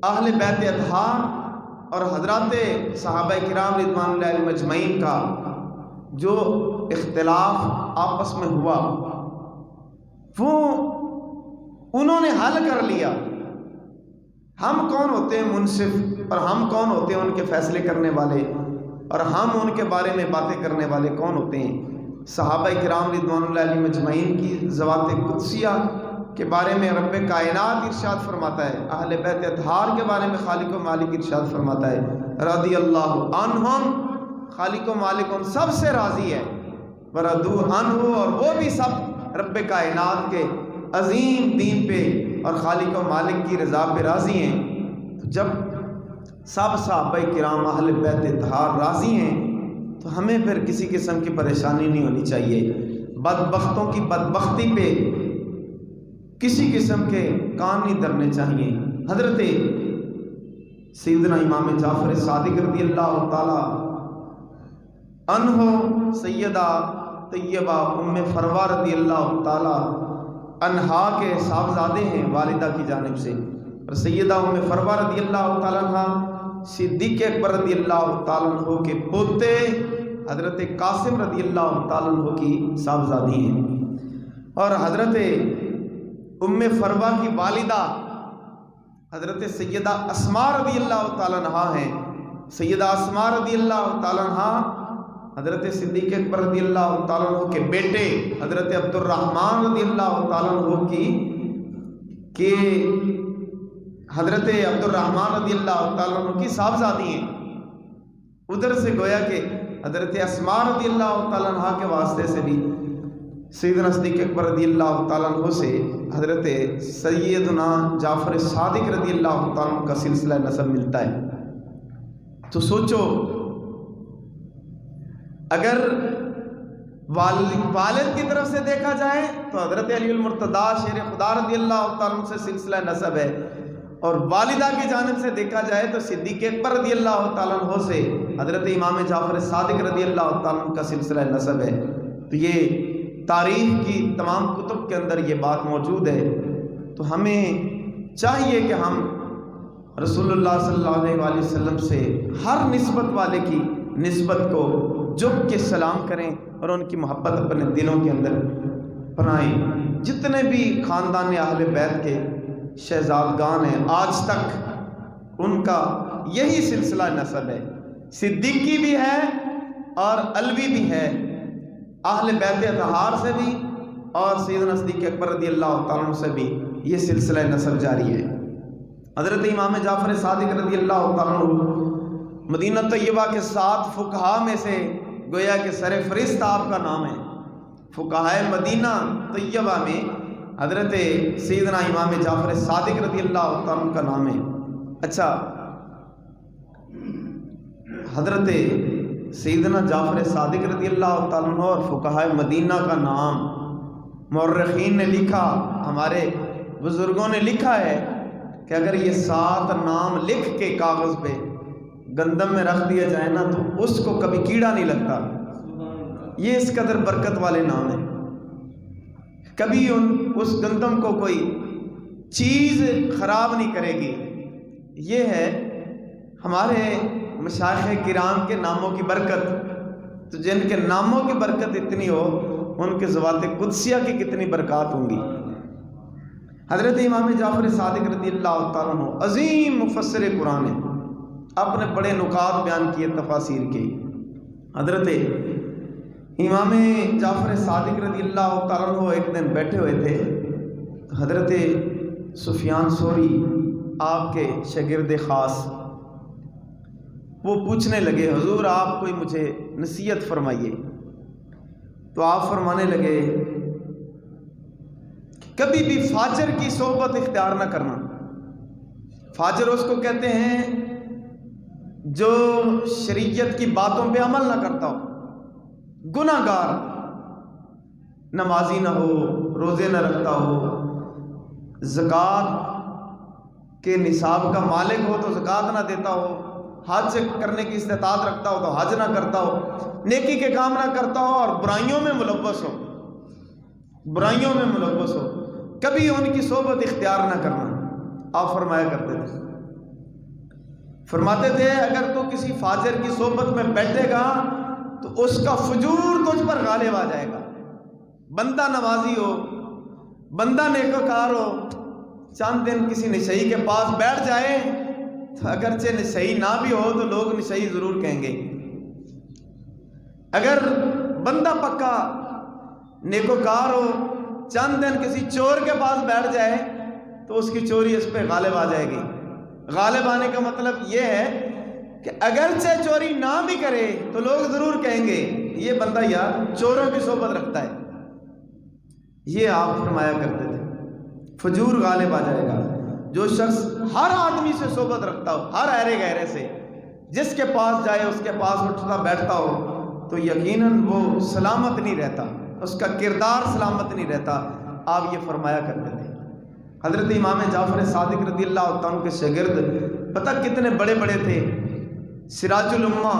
اہل بیت اطہار اور حضرات صحابہ کرام رضوان اللہ علیہم اجمعین کا جو اختلاف آپس میں ہوا وہ انہوں نے حل کر لیا۔ ہم کون ہوتے ہیں منصف، اور ہم کون ہوتے ہیں ان کے فیصلے کرنے والے، اور ہم ان کے بارے میں باتیں کرنے والے کون ہوتے ہیں؟ صحابہ کرام رضوان اللہ علیہم اجمعین کی ذوات قدسیہ کے بارے میں رب کائنات ارشاد فرماتا ہے، اہل بیت اطہار کے بارے میں خالق و مالک ارشاد فرماتا ہے رضی اللہ عنہم، خالق و مالک ان سب سے راضی ہے، وردوا عنہ، اور وہ بھی سب رب کائنات کے عظیم دین پہ اور خالق و مالک کی رضا پہ راضی ہیں۔ تو جب سب صحابہ کرام اہل بیت اطہار راضی ہیں تو ہمیں پھر کسی قسم کی پریشانی نہیں ہونی چاہیے، بدبختوں کی بدبختی پہ کسی قسم کے کان نہیں دھرنے چاہیے۔ حضرت سیدنا امام جعفر صادق رضی اللہ تعالی عنہ، سیدہ طیبہ ام فروہ رضی اللہ تعالی عنہا کے صاحبزادے ہیں والدہ کی جانب سے، اور سیدہ ام فروہ رضی اللہ تعالی عنہ صدیق اکبر رضی اللہ تعالی عنہ کے پوتے حضرت قاسم رضی اللہ تعالی عنہ کی صاحبزادی ہیں، اور حضرت ام فروہ کی والدہ حضرت سیدہ اسماء رضی اللہ تعالی عنہ ہیں۔ سیدہ اسماء رضی اللہ تعالی عنہ حضرت صدیق اکبر رضی اللہ تعالیٰ عنہ کے بیٹے حضرت عبد الرحمن رضی اللہ تعالیٰ عنہ کی حضرت عبد الرحمن رضی اللہ تعالیٰ عنہ کی صاحبزادی ہیں۔ ادھر سے گویا کہ حضرت اسماء رضی اللہ تعالیٰ عنہ کے واسطے سے بھی سیدنا صدیق اکبر رضی اللہ تعالیٰ عنہ سے حضرت سیدنا جعفر صادق رضی اللہ تعالیٰ عنہ کا سلسلہ نسب ملتا ہے۔ تو سوچو، اگر والد کی طرف سے دیکھا جائے تو حضرت علی المرتضیٰ شیر خدا رضی اللہ تعالیٰ عنہ سے سلسلہ نسب ہے، اور والدہ کی جانب سے دیکھا جائے تو صدیق اکبر رضی اللہ تعالیٰ عنہ سے حضرت امام جعفر صادق رضی اللہ تعالیٰ عنہ کا سلسلہ نسب ہے۔ تو یہ تاریخ کی تمام کتب کے اندر یہ بات موجود ہے۔ تو ہمیں چاہیے کہ ہم رسول اللہ صلی اللہ علیہ وآلہ وسلم سے ہر نسبت والے کی نسبت کو جھک کے سلام کریں اور ان کی محبت اپنے دلوں کے اندر بنائیں۔ جتنے بھی خاندان اہل بیت کے شہزادگان ہیں آج تک ان کا یہی سلسلہ نسب ہے، صدیقی بھی ہے اور علوی بھی ہے، اہل بیت اطہار سے بھی اور سیدنا صدیق اکبر رضی اللہ تعالیٰ عنہ سے بھی یہ سلسلہ نسب جاری ہے۔ حضرت امام جعفر صادق رضی اللہ تعالیٰ عنہ مدینہ طیبہ کے 7 فقہا میں سے گویا کہ سر فہرست آپ کا نام ہے۔ فقہائے مدینہ طیبہ میں حضرت سیدنا امام جعفر صادق رضی اللہ تعالیٰ عنہ کا نام ہے۔ اچھا، حضرت سیدنا جعفر صادق رضی اللہ تعالیٰ عنہ اور فقہائے مدینہ کا نام مورخین نے لکھا، ہمارے بزرگوں نے لکھا ہے کہ اگر یہ 7 نام لکھ کے کاغذ پہ گندم میں رکھ دیا جائے نا تو اس کو کبھی کیڑا نہیں لگتا۔ یہ اس قدر برکت والے نام ہیں، کبھی اس گندم کو کوئی چیز خراب نہیں کرے گی۔ یہ ہے ہمارے مشائخ کرام کے ناموں کی برکت۔ تو جن کے ناموں کی برکت اتنی ہو ان کے ذوات قدسیہ کی کتنی برکات ہوں گی۔ حضرت امام جعفر صادق رضی اللہ تعالیٰ عنہ عظیم مفسر قرآن ہے، اپنے بڑے نکات بیان کیے تفاسیر کے۔ حضرت امام جعفر صادق رضی اللہ تعالیٰ عنہ ایک دن بیٹھے ہوئے تھے، حضرت سفیان ثوری آپ کے شاگرد خاص وہ پوچھنے لگے، حضور آپ کوئی مجھے نصیحت فرمائیے۔ تو آپ فرمانے لگے کبھی بھی فاجر کی صحبت اختیار نہ کرنا۔ فاجر اس کو کہتے ہیں جو شریعت کی باتوں پہ عمل نہ کرتا ہو، گناہ گار، نمازی نہ ہو، روزے نہ رکھتا ہو، زکوٰۃ کے نصاب کا مالک ہو تو زکوٰۃ نہ دیتا ہو، حج کرنے کی استطاعت رکھتا ہو تو حج نہ کرتا ہو، نیکی کے کام نہ کرتا ہو اور برائیوں میں ملوث ہو، برائیوں میں ملوث ہو، کبھی ان کی صحبت اختیار نہ کرنا۔ آپ فرمایا کرتے تھے فرماتے تھے اگر تو کسی فاجر کی صحبت میں بیٹھے گا تو اس کا فجور تجھ پر غالب آ جائے گا. بندہ نوازی ہو، بندہ نیکوکار ہو، چند دن کسی نشئی کے پاس بیٹھ جائے تو اگرچہ نشئی نہ بھی ہو تو لوگ نشئی ضرور کہیں گے. اگر بندہ پکا نیکوکار ہو، چند دن کسی چور کے پاس بیٹھ جائے تو اس کی چوری اس پہ غالب آ جائے گی. غالب آنے کا مطلب یہ ہے کہ اگرچہ چوری نہ بھی کرے تو لوگ ضرور کہیں گے یہ بندہ یار چوروں کی صحبت رکھتا ہے. یہ آپ فرمایا کرتے تھے فجور غالب آ جائے گا. جو شخص ہر آدمی سے صحبت رکھتا ہو، ہر ایرے گہرے سے، جس کے پاس جائے اس کے پاس اٹھتا بیٹھتا ہو تو یقیناً وہ سلامت نہیں رہتا، اس کا کردار سلامت نہیں رہتا. آپ یہ فرمایا کرتے تھے. حضرت امام جعفر صادق رضی اللہ عنہ کے شاگرد پتہ کتنے بڑے بڑے تھے. سراج الامہ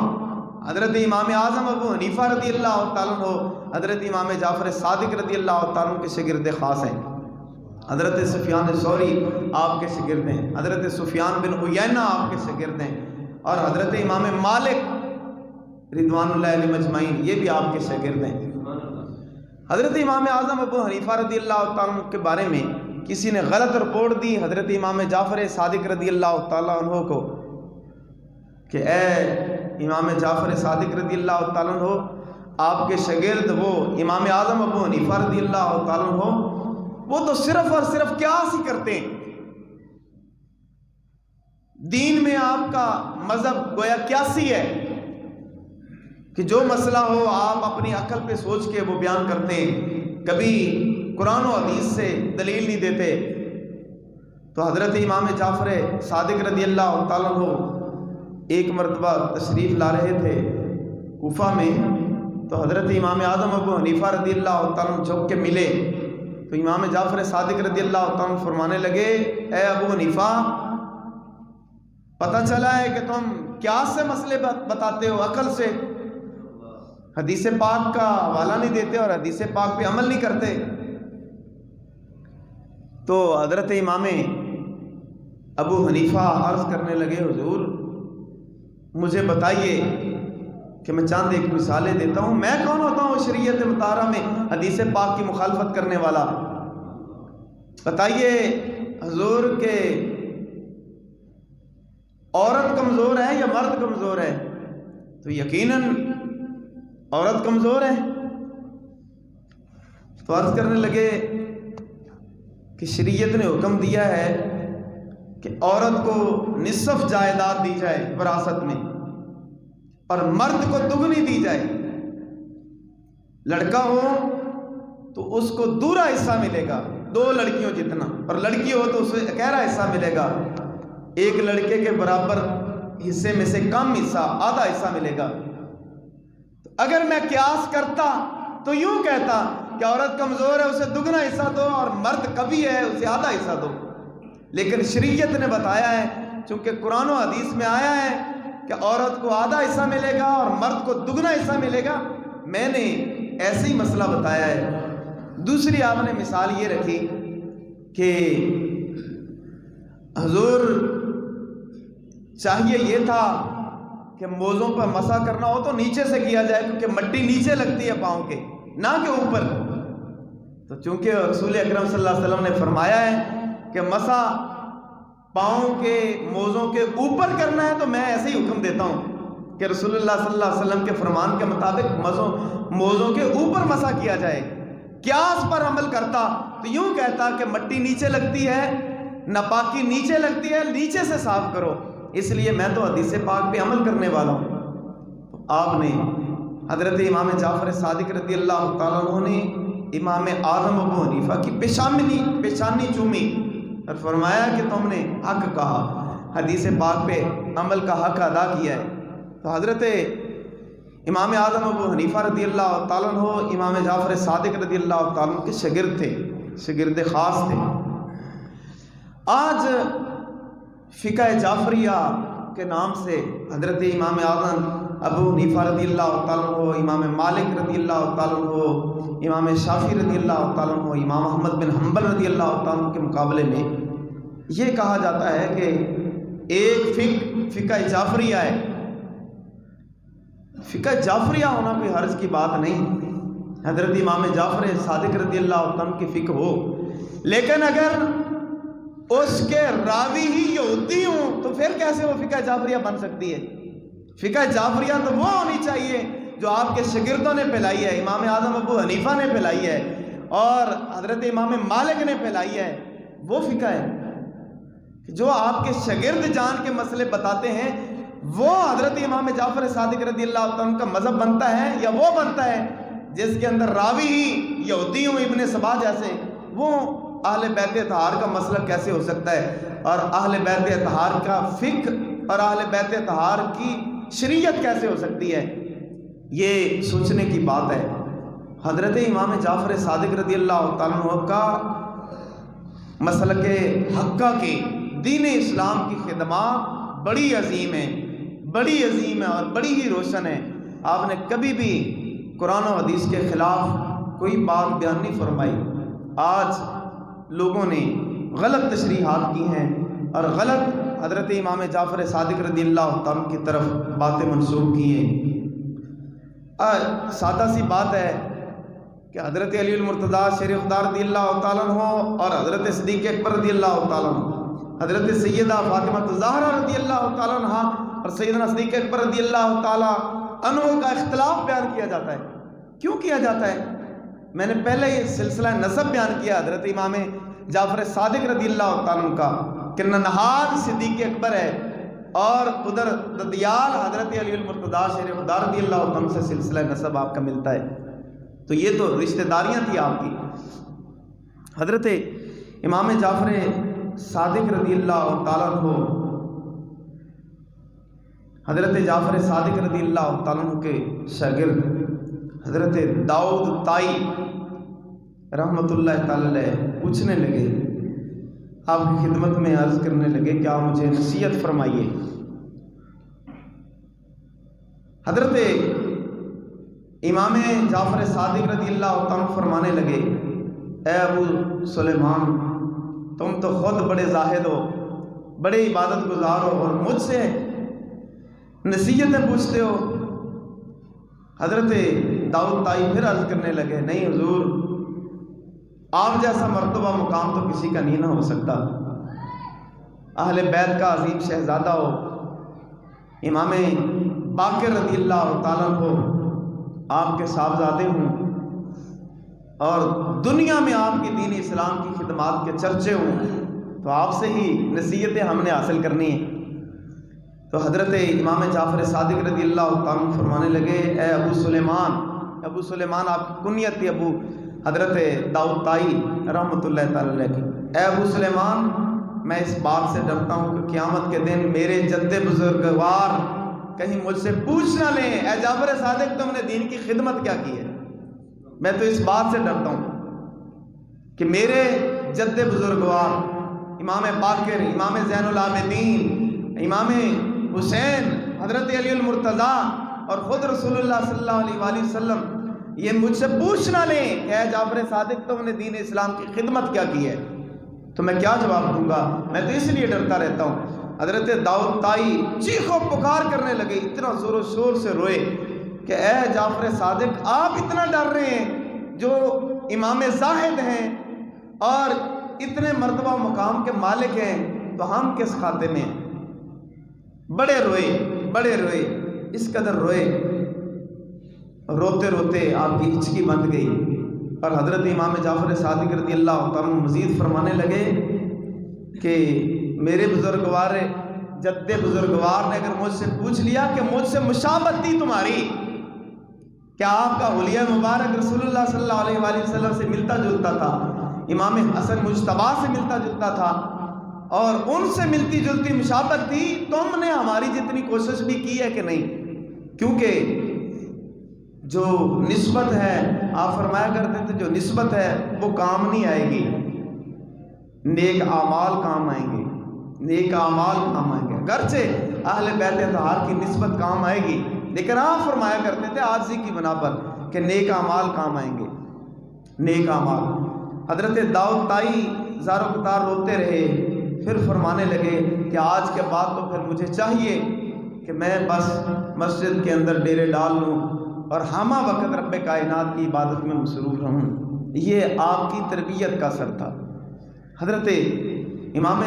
حضرت امام اعظم ابو حنیفہ رضی اللہ تعالیٰ عنہ حضرت امام جعفر صادق رضی اللہ تعالیٰ عنہ کے شاگرد خاص ہیں. حضرت سفیان ثوری آپ کے شاگرد ہیں، حضرت سفیان بن عیینہ آپ کے شاگرد ہیں، اور حضرت امام مالک رضوان اللہ علیہ مجمعین یہ بھی آپ کے شاگرد ہیں. حضرت امام اعظم ابو حنیفہ رضی اللہ تعالیٰ عنہ کے بارے میں کسی نے غلط رپورٹ دی حضرت امام جعفر صادق رضی اللہ تعالیٰ عنہ کو کہ اے امام جعفر صادق رضی اللہ تعالیٰ عنہ، آپ کے شاگرد وہ امام اعظم ابو حنیفہ رضی اللہ تعالیٰ عنہ وہ تو صرف اور صرف قیاس ہی کرتے ہیں. دین میں آپ کا مذہب گویا قیاسی ہے کہ جو مسئلہ ہو آپ اپنی عقل پہ سوچ کے وہ بیان کرتے ہیں، کبھی قرآن و حدیث سے دلیل نہیں دیتے. تو حضرت امام جعفر صادق رضی اللہ تعالیٰ عنہ ایک مرتبہ تشریف لا رہے تھے کوفہ میں، تو حضرت امام اعظم ابو حنیفہ رضی اللہ تعالیٰ عنہ جھک کے ملے تو امام جعفر صادق رضی اللہ تعالیٰ عنہ فرمانے لگے اے ابو حنیفہ، پتہ چلا ہے کہ تم قیاس سے مسئلے بتاتے ہو، عقل سے، حدیث پاک کا حوالہ نہیں دیتے اور حدیث پاک پہ عمل نہیں کرتے. تو حضرت امام ابو حنیفہ عرض کرنے لگے حضور مجھے بتائیے کہ میں چاند ایک مثالیں دیتا ہوں، میں کون ہوتا ہوں شریعت مطہرہ میں حدیث پاک کی مخالفت کرنے والا؟ بتائیے حضور کہ عورت کمزور ہے یا مرد کمزور ہے؟ تو یقیناً عورت کمزور ہے. تو عرض کرنے لگے کہ شریعت نے حکم دیا ہے کہ عورت کو نصف جائیداد دی جائے وراثت میں اور مرد کو دگنی دی جائے. لڑکا ہو تو اس کو دوسرا حصہ ملے گا 2 لڑکیوں جتنا، اور لڑکی ہو تو اسے اکیلا حصہ ملے گا. ایک لڑکے کے برابر حصے میں سے کم حصہ، آدھا حصہ ملے گا. تو اگر میں قیاس کرتا تو یوں کہتا کہ عورت کمزور ہے اسے دگنا حصہ دو اور مرد قوی ہے اسے آدھا حصہ دو. لیکن شریعت نے بتایا ہے چونکہ قرآن و حدیث میں آیا ہے کہ عورت کو آدھا حصہ ملے گا اور مرد کو دگنا حصہ ملے گا، میں نے ایسے ہی مسئلہ بتایا ہے. دوسری آپ نے مثال یہ رکھی کہ حضور چاہیے یہ تھا کہ موزوں پر مسح کرنا ہو تو نیچے سے کیا جائے کیونکہ مٹی نیچے لگتی ہے پاؤں کے، نہ کہ اوپر. تو چونکہ رسول اکرم صلی اللہ علیہ وسلم نے فرمایا ہے کہ مسح پاؤں کے موزوں کے اوپر کرنا ہے تو میں ایسے ہی حکم دیتا ہوں کہ رسول اللہ صلی اللہ علیہ وسلم کے فرمان کے مطابق موزوں کے اوپر مسح کیا جائے. قیاس پر عمل کرتا تو یوں کہتا کہ مٹی نیچے لگتی ہے، ناپاکی نیچے لگتی ہے، نیچے سے صاف کرو. اس لیے میں تو حدیث پاک پہ عمل کرنے والا ہوں. تو آپ نے حضرت امام جعفر صادق رضی اللہ تعالیٰ عنہ نے امام اعظم ابو حنیفہ کی پیشانی چومی اور فرمایا کہ تم نے حق کہا، حدیث پاک پہ عمل کا حق ادا کیا ہے. تو حضرت امام اعظم ابو حنیفہ رضی اللہ تعالیٰ عنہ امام جعفر صادق رضی اللہ تعالیٰ عنہ کے شاگرد تھے، شاگرد خاص تھے. آج فقہ جعفریہ کے نام سے حضرت امام اعظم ابو حنیفہ رضی اللہ تعالیٰ عنہ، امام مالک رضی اللہ تعالیٰ عنہ، امام شافعی رضی اللہ تعالیٰ عنہ، امام احمد بن حنبل رضی اللہ تعالیٰ عنہ کے مقابلے میں یہ کہا جاتا ہے کہ ایک فقہ جعفریہ ہے. فقہ جعفریہ ہونا کوئی حرج کی بات نہیں، حضرت امام جعفر صادق رضی اللہ عنہ کی فقہ ہو، لیکن اگر اس کے راوی ہی یہودی ہوں تو پھر کیسے وہ فقہ جعفریہ بن سکتی ہے؟ فقہ جعفریہ تو وہ ہونی چاہیے جو آپ کے شاگردوں نے پھیلائی ہے، امام اعظم ابو حنیفہ نے پھیلائی ہے اور حضرت امام مالک نے پھیلائی ہے. وہ فقہ ہے جو آپ کے شاگرد جان کے مسئلے بتاتے ہیں، وہ حضرت امام جعفر صادق رضی اللہ عنہ کا مذہب بنتا ہے، یا وہ بنتا ہے جس کے اندر راوی ہی یہودی ہوں ابن سبا جیسے. وہ اہل بیت اطہار کا مسئلہ کیسے ہو سکتا ہے، اور اہل بیت اطہار کا فقہ اور اہل بیت اطہار کی شریعت کیسے ہو سکتی ہے؟ یہ سوچنے کی بات ہے. حضرت امام جعفر صادق رضی اللہ تعالیٰ عنہ کا مسلک حقہ کے دین اسلام کی خدمات بڑی عظیم ہے، بڑی عظیم ہے اور بڑی ہی روشن ہے. آپ نے کبھی بھی قرآن و حدیث کے خلاف کوئی بات بیان نہیں فرمائی. آج لوگوں نے غلط تشریحات کی ہیں اور غلط حضرت امام جعفر صادق رضی اللہ عنہ کی طرف باتیں منسوب کی ہیں. سادہ سی بات ہے کہ حضرت علی المرتضیٰ شیر خدا رضی اللہ تعالیٰ عنہ اور حضرت صدیق اکبر رضی اللہ تعالیٰ عنہ، حضرت سیدہ فاطمہ الزہرا رضی اللہ تعالیٰ عنہ اور سیدنا صدیق اکبر رضی اللہ تعالیٰ عنہ کا اختلاف بیان کیا جاتا ہے. کیوں کیا جاتا ہے؟ میں نے پہلے یہ سلسلہ نسب بیان کیا حضرت امام جعفر صادق رضی اللہ تعالیٰ عنہ کا کہ ننہال صدیق اکبر ہے اور ادھر ددیال حضرت علی المرتضیٰ شیر خدا رضی اللہ عنہ سے سلسلہ نسب آپ کا ملتا ہے. تو یہ تو رشتہ داریاں تھی آپ کی. حضرت امام جعفر صادق رضی اللہ تعالیٰ عنہ، حضرت جعفر صادق رضی اللہ تعالیٰ عنہ کے شاگرد حضرت داؤد طائی رحمۃ اللہ تعالی علیہ پوچھنے لگے، آپ کی خدمت میں عرض کرنے لگے کہ آپ مجھے نصیحت فرمائیے. حضرت امام جعفر صادق رضی اللہ عنہ فرمانے لگے، اے ابو سلیمان، تم تو خود بڑے زاہد ہو، بڑے عبادت گزار ہو اور مجھ سے نصیحتیں پوچھتے ہو. حضرت داؤد طائی پھر عرض کرنے لگے، نہیں حضور، آپ جیسا مرتبہ مقام تو کسی کا نہیں نہ ہو سکتا. اہل بیت کا عظیم شہزادہ ہو، امام باقر رضی اللہ تعالیٰ عنہ آپ کے صاحبزادے ہوں اور دنیا میں آپ کی دین اسلام کی خدمات کے چرچے ہوں، تو آپ سے ہی نصیحتیں ہم نے حاصل کرنی ہیں. تو حضرت امام جعفر صادق رضی اللہ تعالیٰ عنہ فرمانے لگے، اے ابو سلیمان، ابو سلیمان آپ کی کنیت تھی ابو حضرت داؤد طائی رحمۃ اللہ تعالی علیہ کی، اے ابو سلیمان، میں اس بات سے ڈرتا ہوں کہ قیامت کے دن میرے جد بزرگوار کہیں مجھ سے پوچھ نہ لیں، اے جعفر صادق تم نے دین کی خدمت کیا کی ہے. میں تو اس بات سے ڈرتا ہوں کہ میرے جد بزرگوار امام باقر، امام زین العابدین، امام حسین، حضرت علی المرتضیٰ اور خود رسول اللہ صلی اللہ علیہ وآلہ وسلم یہ مجھ سے پوچھ نہ لیں کہ اے جعفر صادق تم نے دین اسلام کی خدمت کیا کی ہے، تو میں کیا جواب دوں گا؟ میں تو اس لیے ڈرتا رہتا ہوں. حضرت داؤد طائی چیخ و پکار کرنے لگے، اتنا زور و شور سے روئے کہ اے جعفر صادق، آپ اتنا ڈر رہے ہیں جو امام زاہد ہیں اور اتنے مرتبہ مقام کے مالک ہیں، تو ہم کس کھاتے میں ہیں؟ بڑے روئے، اس قدر روئے، روتے روتے آپ کی ہچکی بند گئی. اور حضرت امام جعفر صادق رضی اللہ عنہ مزید فرمانے لگے کہ میرے بزرگوار جد بزرگوار نے اگر مجھ سے پوچھ لیا کہ مجھ سے مشابہت تھی تمہاری، کیا آپ کا حلیہ مبارک رسول اللہ صلی اللہ علیہ وآلہ وسلم سے ملتا جلتا تھا، امام حسن مجتبیٰ سے ملتا جلتا تھا اور ان سے ملتی جلتی مشابہت تھی، تم نے ہماری جتنی کوشش بھی کی ہے کہ نہیں؟ کیونکہ جو نسبت ہے، آپ فرمایا کرتے تھے، جو نسبت ہے وہ کام نہیں آئے گی، نیک اعمال کام آئیں گے، نیک اعمال کام آئیں گے. گرچہ اہل بیت اطہار کی نسبت کام آئے گی، لیکن آپ فرمایا کرتے تھے عاجزی کی بنا پر کہ نیک اعمال کام آئیں گے، نیک اعمال. حضرت داؤد طائی زار و قطار روتے رہے، پھر فرمانے لگے کہ آج کے بعد تو پھر مجھے چاہیے کہ میں بس مسجد کے اندر ڈیرے ڈال لوں اور ہمہ وقت رب کائنات کی عبادت میں مصروف رہوں۔ یہ آپ کی تربیت کا اثر تھا۔ حضرت امام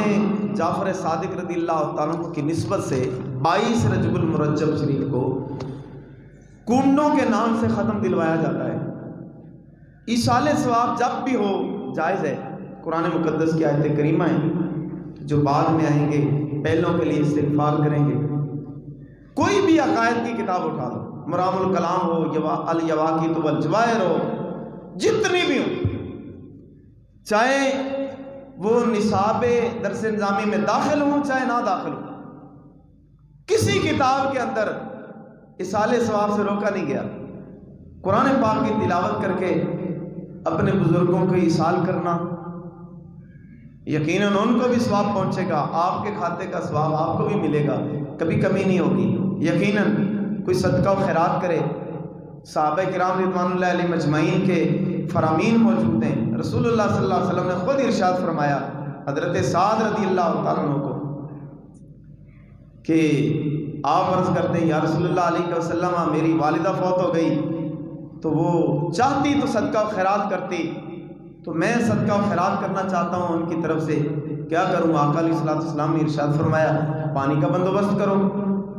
جعفر صادق رضی اللہ تعالیٰ عنہ کی نسبت سے 22 رجب المرجب شریف کو کنڈوں کے نام سے ختم دلوایا جاتا ہے۔ ایصال ثواب جب بھی ہو جائز ہے۔ قرآن مقدس کی آیت کریمہ ہیں جو بعد میں آئیں گے، پہلوں کے لیے استغفار کریں گے۔ کوئی بھی عقائد کی کتاب اٹھا لو، مرام الکلام ہو، الیواقیت والجواہر ہو، جتنی بھی ہو، چاہے وہ نصاب درس نظامی میں داخل ہوں چاہے نہ داخل ہوں، کسی کتاب کے اندر ایصال ثواب سے روکا نہیں گیا۔ قرآن پاک کی تلاوت کر کے اپنے بزرگوں کو ایصال کرنا، یقیناً ان کو بھی ثواب پہنچے گا، آپ کے کھاتے کا ثواب آپ کو بھی ملے گا، کبھی کمی نہیں ہوگی۔ یقیناً کوئی صدقہ و خیرات کرے، صحابہ کرام رضوان اللہ علیہ مجمعین کے فرامین موجود ہیں۔ رسول اللہ صلی اللہ علیہ وسلم نے خود ارشاد فرمایا حضرت سعد رضی اللہ تعالیٰ عنہ کو کہ آپ عرض کرتے ہیں یا رسول اللہ علیہ وسلم میری والدہ فوت ہو گئی تو وہ چاہتی تو صدقہ و خیرات کرتی، تو میں صدقہ و خیرات کرنا چاہتا ہوں ان کی طرف سے، کیا کروں؟ آقا علیہ السلام نے ارشاد فرمایا پانی کا بندوبست کرو۔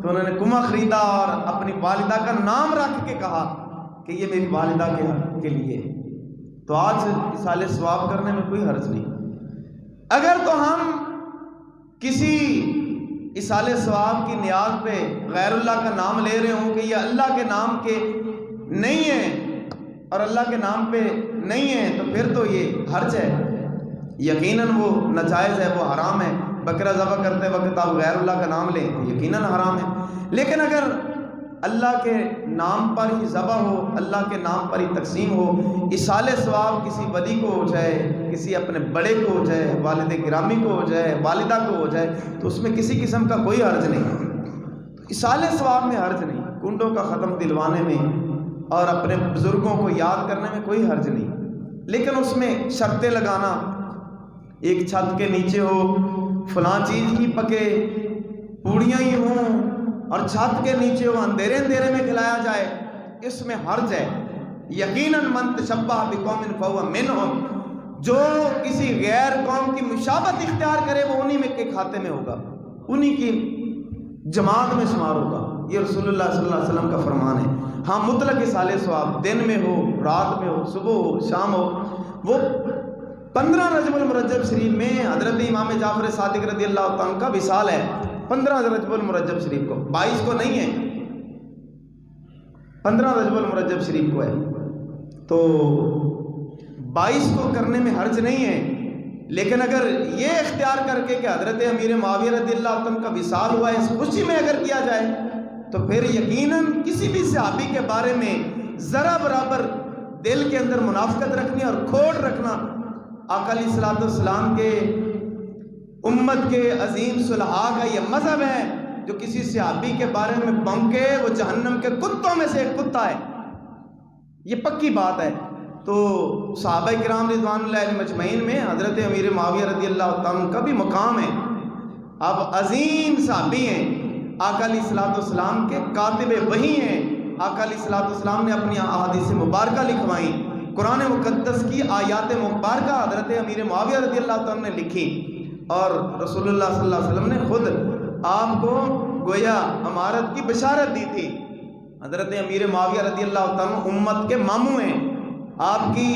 تو انہوں نے کنواں خریدا اور اپنی والدہ کا نام رکھ کے کہا کہ یہ میری والدہ کے لیے۔ تو آج ایصال ثواب کرنے میں کوئی حرج نہیں۔ اگر تو ہم کسی ایصال ثواب کی نیاز پہ غیر اللہ کا نام لے رہے ہوں کہ یہ اللہ کے نام کے نہیں ہے اور اللہ کے نام پہ نہیں ہے، تو پھر تو یہ حرج ہے، یقیناً وہ ناجائز ہے، وہ حرام ہے۔ بکرا ذبح کرتے وقت آپ غیر اللہ کا نام لیں یقیناً حرام ہے۔ لیکن اگر اللہ کے نام پر ہی ذبح ہو، اللہ کے نام پر ہی تقسیم ہو، ایصال ثواب کسی ولی کو ہو جائے، کسی اپنے بڑے کو ہو جائے، والد گرامی کو ہو جائے، والدہ کو ہو جائے، تو اس میں کسی قسم کا کوئی حرج نہیں۔ ایصال ثواب میں حرج نہیں، کنڈوں کا ختم دلوانے میں اور اپنے بزرگوں کو یاد کرنے میں کوئی حرج نہیں۔ لیکن اس میں شرطیں لگانا، ایک چھت کے نیچے ہو، فلاں چیز ہی پکے، پوڑیاں ہی ہوں اور چھت کے نیچے ہو، اندھیرے اندھیرے میں کھلایا جائے، اس میں حرج ہے۔ یقیناً من تشبہ بقوم فہو منہم، جو کسی غیر قوم کی مشابہت اختیار کرے وہ انہی میں کے کھاتے میں ہوگا، انہی کی جماعت میں شمار ہوگا۔ یہ رسول اللہ صلی اللہ علیہ وسلم کا فرمان ہے۔ ہاں مطلق ایصال ثواب دن میں ہو، رات میں ہو، صبح ہو، شام ہو، وہ 15 رجب المرجب شریف میں حضرت امام جعفر صادق رضی اللہ عنہ کا وصال ہے۔ 15 رجب المرجب شریف کو، 22 کو نہیں ہے، 15 رجب المرجب شریف کو ہے۔ تو 22 کو کرنے میں حرج نہیں ہے، لیکن اگر یہ اختیار کر کے کہ حضرت امیر معاویہ رضی اللہ عنہ کا وصال ہوا ہے اس خوشی میں اگر کیا جائے تو پھر یقیناً کسی بھی صحابی کے بارے میں ذرا برابر دل کے اندر منافقت رکھنی اور کھوٹ رکھنا آقا علیہ السلام کے امت کے عظیم صلحاء کا یہ مذہب ہے۔ جو کسی صحابی کے بارے میں بھونکے وہ جہنم کے کتوں میں سے ایک کتا ہے، یہ پکی بات ہے۔ تو صحابہ کرام رضوان اللہ علیہ مجمعین میں حضرت امیر معاویہ رضی اللہ عنہ کا بھی مقام ہے۔ اب عظیم صحابی ہیں، آقا علیہ السلام کے کاتب وحی ہیں، آقا علیہ السلام نے اپنی احادیث مبارکہ لکھوائیں، قرآن مقدس کی آیات مبارکہ حضرت امیر معاویہ رضی اللہ عنہ نے لکھی، اور رسول اللہ صلی اللہ علیہ وسلم نے خود آپ کو گویا امارت کی بشارت دی تھی۔ حضرت امیر معاویہ رضی اللہ عنہ امت کے ماموں ہیں، آپ کی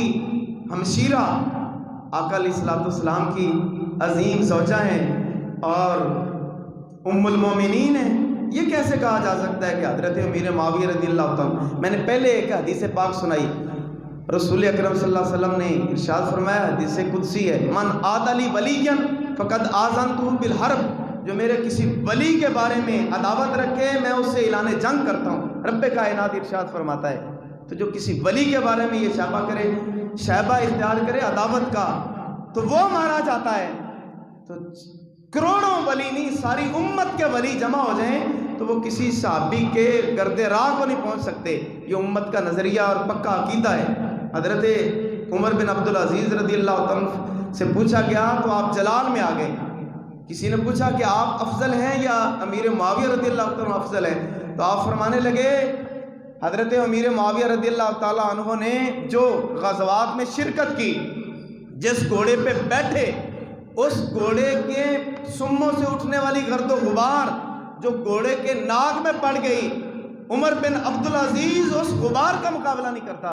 ہمشیرہ آقا علیہ السلام کی عظیم زوجہ ہیں اور ام المومنین ہیں۔ یہ کیسے کہا جا سکتا ہے کہ حضرت امیر معاویہ رضی اللہ عنہ؟ میں نے پہلے ایک حدیث پاک سنائی، رسول اکرم صلی اللہ علیہ وسلم نے ارشاد فرمایا، حدیث قدسی ہے، من عاد لی ولیا فقد آذنتہ بالحرب، جو میرے کسی ولی کے بارے میں عداوت رکھے میں اس سے اعلان جنگ کرتا ہوں۔ رب کائنات ارشاد فرماتا ہے، تو جو کسی ولی کے بارے میں یہ شائبہ کرے، شائبہ اختیار کرے عداوت کا، تو وہ مارا جاتا ہے۔ تو کروڑوں ولی نہیں، ساری امت کے ولی جمع ہو جائیں تو وہ کسی صحابی کے گرد راہ کو نہیں پہنچ سکتے۔ یہ امت کا نظریہ اور پکا عقیدہ ہے۔ حضرت عمر بن عبدالعزیز رضی اللہ عنہ سے پوچھا گیا تو آپ جلال میں آ گئے کسی نے پوچھا کہ آپ افضل ہیں یا امیر معاویہ رضی اللہ عنہ افضل ہیں؟ تو آپ فرمانے لگے حضرت امیر معاویہ رضی اللہ تعالیٰ عنہ نے جو غزوات میں شرکت کی، جس گھوڑے پہ بیٹھے، اس گھوڑے کے سموں سے اٹھنے والی گرد و غبار جو گھوڑے کے ناک میں پڑ گئی، عمر بن عبدالعزیز اس غبار کا مقابلہ نہیں کرتا۔